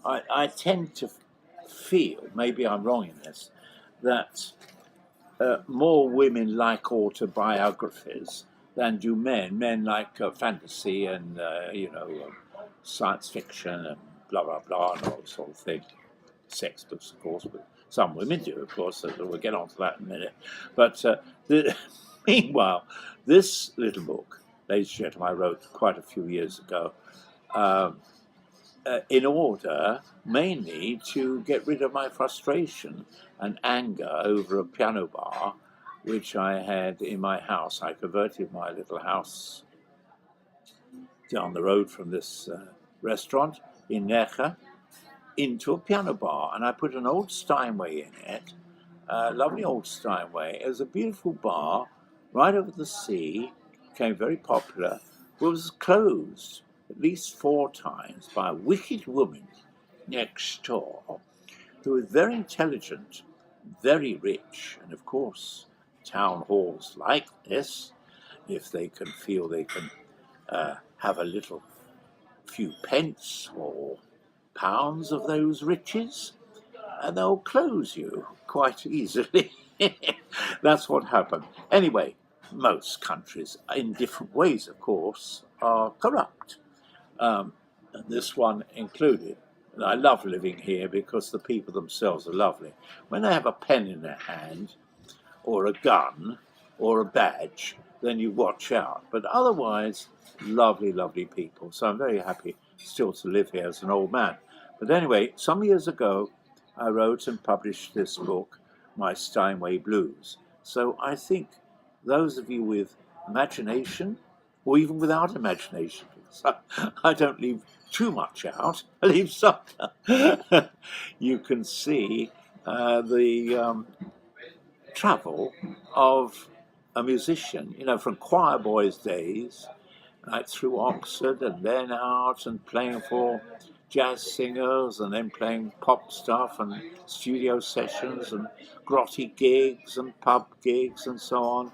I tend to feel, maybe I'm wrong in this, that more women like autobiographies than do men. Men like fantasy and, science fiction and blah, blah, blah, and all that sort of thing. Sex books, of course, but some women do, of course, so we'll get on to that in a minute. But meanwhile, this little book, ladies and gentlemen, I wrote quite a few years ago, in order mainly to get rid of my frustration and anger over a piano bar which I had in my house. I converted my little house down the road from this restaurant in Necha into a piano bar, and I put an old Steinway in it, lovely old Steinway. It was a beautiful bar right over the sea, became very popular, but was closed at least 4 times by a wicked woman next door who was very intelligent, very rich, and of course town halls like this, if they can feel they can have a little few pence or pounds of those riches, and they'll close you quite easily. That's what happened. Anyway, most countries, in different ways, of course, are corrupt. And this one included. And I love living here because the people themselves are lovely. When they have a pen in their hand, or a gun, or a badge, then you watch out. But otherwise, lovely, lovely people. So I'm very happy still to live here as an old man. But anyway, some years ago, I wrote and published this book, My Steinway Blues. So I think those of you with imagination, or even without imagination, so I don't leave too much out, I leave some. You can see the travel of a musician, from choir boys' days, like through Oxford and then out and playing for jazz singers and then playing pop stuff and studio sessions and grotty gigs and pub gigs and so on.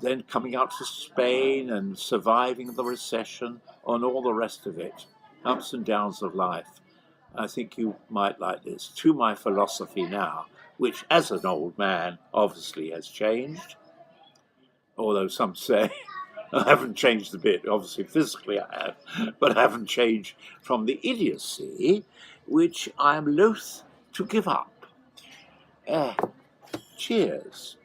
Then coming out to Spain and surviving the recession and all the rest of it. Ups and downs of life. I think you might like this. To my philosophy now, which as an old man obviously has changed, although some say I haven't changed a bit. Obviously physically I have, but I haven't changed from the idiocy which I am loath to give up. Cheers.